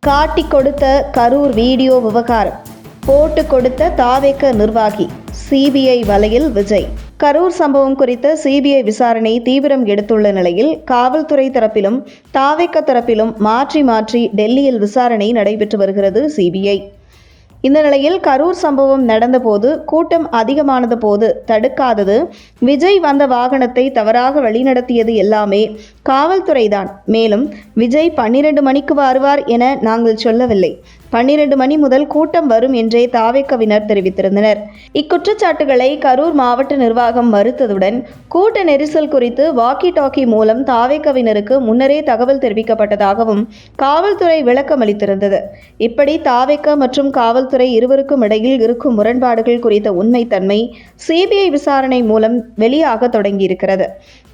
காட்டி கொடுத்த கரூர் வீடியோ விவகாரம், போட்டு கொடுத்த தாவேக நிர்வாகி, சிபிஐ வலையில் விஜய். கரூர் சம்பவம் குறித்த சிபிஐ விசாரணை தீவிரம் எடுத்துள்ள நிலையில் காவல்துறை தரப்பிலும் தாவேக தரப்பிலும் மாற்றி மாற்றி டெல்லியில் விசாரணை நடைபெற்று வருகிறது சிபிஐ. இந்த நிலையில் கரூர் சம்பவம் நடந்தபோது கூட்டம் அதிகமானது போது தடுக்காதது, விஜய் வந்த வாகனத்தை தவறாக வழிநடத்தியது எல்லாமே காவல்துறைதான். மேலும் விஜய் 12 மணிக்கு வருவார் என நாங்கள் சொல்லவில்லை. 12 மணி முதல் கூட்டம் வரும் என்றே தாவேகவினர் தெரிவித்திருந்தனர். இக்குற்றச்சாட்டுகளை கரூர் மாவட்ட நிர்வாகம் மறுத்ததுடன் கூட்ட நெரிசல் குறித்து வாக்கி டாக்கி மூலம் தாவேகவினருக்கு முன்னரே தகவல் தெரிவிக்கப்பட்டதாகவும் காவல்துறை விளக்கம் அளித்திருந்தது. இப்படி தாவேக மற்றும் காவல்துறை இருவருக்கும் இடையில் இருக்கும் முரண்பாடுகள் குறித்த உண்மைத்தன்மை சிபிஐ விசாரணை மூலம் வெளியாக தொடங்கியிருக்கிறது.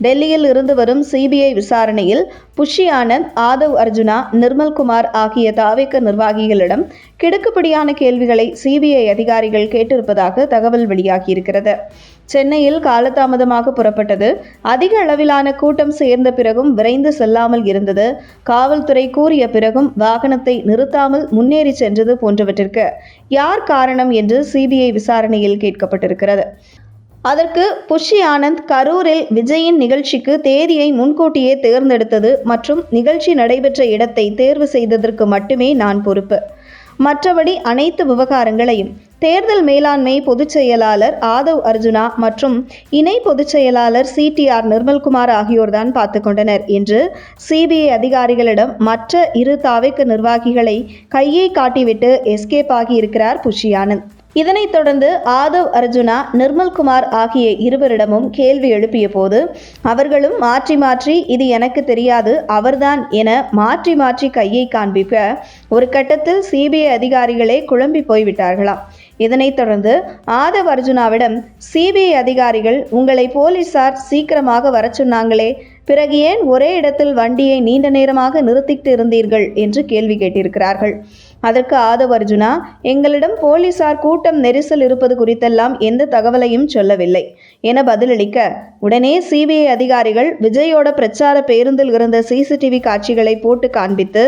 டெல்லியில் இருந்து வரும் சிபிஐ விசாரணையில் புஷி ஆனந்த், ஆதவ் அர்ஜுனா, நிர்மல்குமார் ஆகிய தாவேக நிர்வாகிகளிடம் கிடுக்குப்பிடியான கேள்விகளை சிபிஐ அதிகாரிகள் கேட்டிருப்பதாக தகவல் வெளியாகியிருக்கிறது. சென்னையில் காலதாமதமாக புறப்பட்டது, அதிக அளவிலான கூட்டம் சேர்ந்த பிறகும் விரைந்து செல்லாமல் இருந்தது, காவல்துறை கூறிய பிறகும் வாகனத்தை நிறுத்தாமல் முன்னேறி சென்றது போன்றவற்றிற்கு யார் காரணம் என்று சிபிஐ விசாரணையில் கேட்கப்பட்டிருக்கிறது. அதற்கு புஷி ஆனந்த், கரூரில் விஜயின் நிகழ்ச்சிக்கு தேதியை முன்கூட்டியே தேர்ந்தெடுத்தது மற்றும் நிகழ்ச்சி நடைபெற்ற இடத்தை தேர்வு செய்ததற்கு மட்டுமே நான் பொறுப்பு. மற்றபடி அனைத்து விவகாரங்களையும் தேர்தல் மேலாண்மை பொதுச் செயலாளர் ஆதவ் அர்ஜுனா மற்றும் இணை பொதுச் செயலாளர் CTR நிர்மல்குமார் ஆகியோர்தான் பார்த்து கொண்டனர் என்று சிபிஐ அதிகாரிகளிடம் மற்ற இரு தாவேக நிர்வாகிகளை கையை காட்டிவிட்டு எஸ்கேப் ஆகியிருக்கிறார் புஷி ஆனந்த். இதனைத் தொடர்ந்து ஆதவ் அர்ஜுனா, நிர்மல்குமார் ஆகிய இருவரிடமும் கேள்வி எழுப்பிய போது அவர்களும் மாற்றி மாற்றி இது எனக்கு தெரியாது, அவர்தான் என மாற்றி மாற்றி கையை காண்பிக்க ஒரு கட்டத்தில் சிபிஐ அதிகாரிகளே குழம்பி போய்விட்டார்களாம். இதனைத் தொடர்ந்து ஆதவ் அர்ஜுனாவிடம் சிபிஐ அதிகாரிகள், உங்களை போலீசார் சீக்கிரமாக வர சொன்னாங்களே, பிறகு ஏன் ஒரே இடத்தில் வண்டியை நீண்ட நேரமாக நிறுத்திட்டு இருந்தீர்கள் என்று கேள்வி கேட்டிருக்கிறார்கள். அதற்கு ஆதவ் அர்ஜுனா, எங்களிடம் போலீசார் கூட்டம் நெரிசல் இருப்பது குறித்தெல்லாம் எந்த தகவலையும் சொல்லவில்லை என பதிலளிக்க, உடனே சிபிஐ அதிகாரிகள் விஜயோட பிரச்சார பேருந்தில் இருந்த சிசிடிவி காட்சிகளை போட்டு காண்பித்து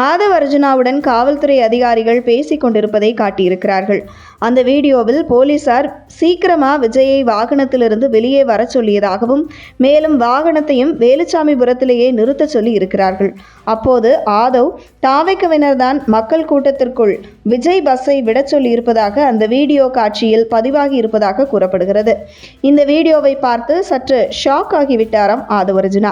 ஆதவ் அர்ஜுனாவுடன் காவல்துறை அதிகாரிகள் பேசிக் கொண்டிருப்பதை காட்டியிருக்கிறார்கள். அந்த வீடியோவில் போலீசார் சீக்கிரமா விஜயை வாகனத்திலிருந்து வெளியே வர சொல்லியதாகவும் மேலும் வாகனத்தையும் வேலுச்சாமிபுரத்திலேயே நிறுத்த சொல்லி இருக்கிறார்கள். அப்போது ஆதவ், தாவேகவினர் தான் மக்கள் கூட்டத்திற்குள் விஜய் பஸ்ஸை விட சொல்லி இருப்பதாக அந்த வீடியோ காட்சியில் பதிவாகி இருப்பதாக கூறப்படுகிறது. இந்த வீடியோவை பார்த்து சற்று ஷாக் ஆகிவிட்டாராம் ஆதவ் அர்ஜுனா.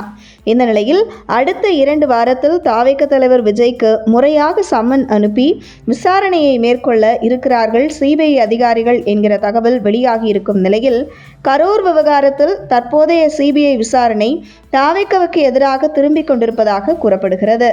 இந்த நிலையில் அடுத்த 2 வாரத்தில் தாவேக தலைவர் விஜய்க்கு முறையாக சம்மன் அனுப்பி விசாரணையை மேற்கொள்ள இருக்கிறார்கள் சிபிஐ அதிகாரிகள் என்கிற தகவல் வெளியாகி இருக்கும் நிலையில் கரூர் விவகாரத்தில் தற்போதைய சிபிஐ விசாரணை தாவேகவுக்கு எதிராக திரும்பிக் கொண்டிருப்பதாக கூறப்படுகிறது.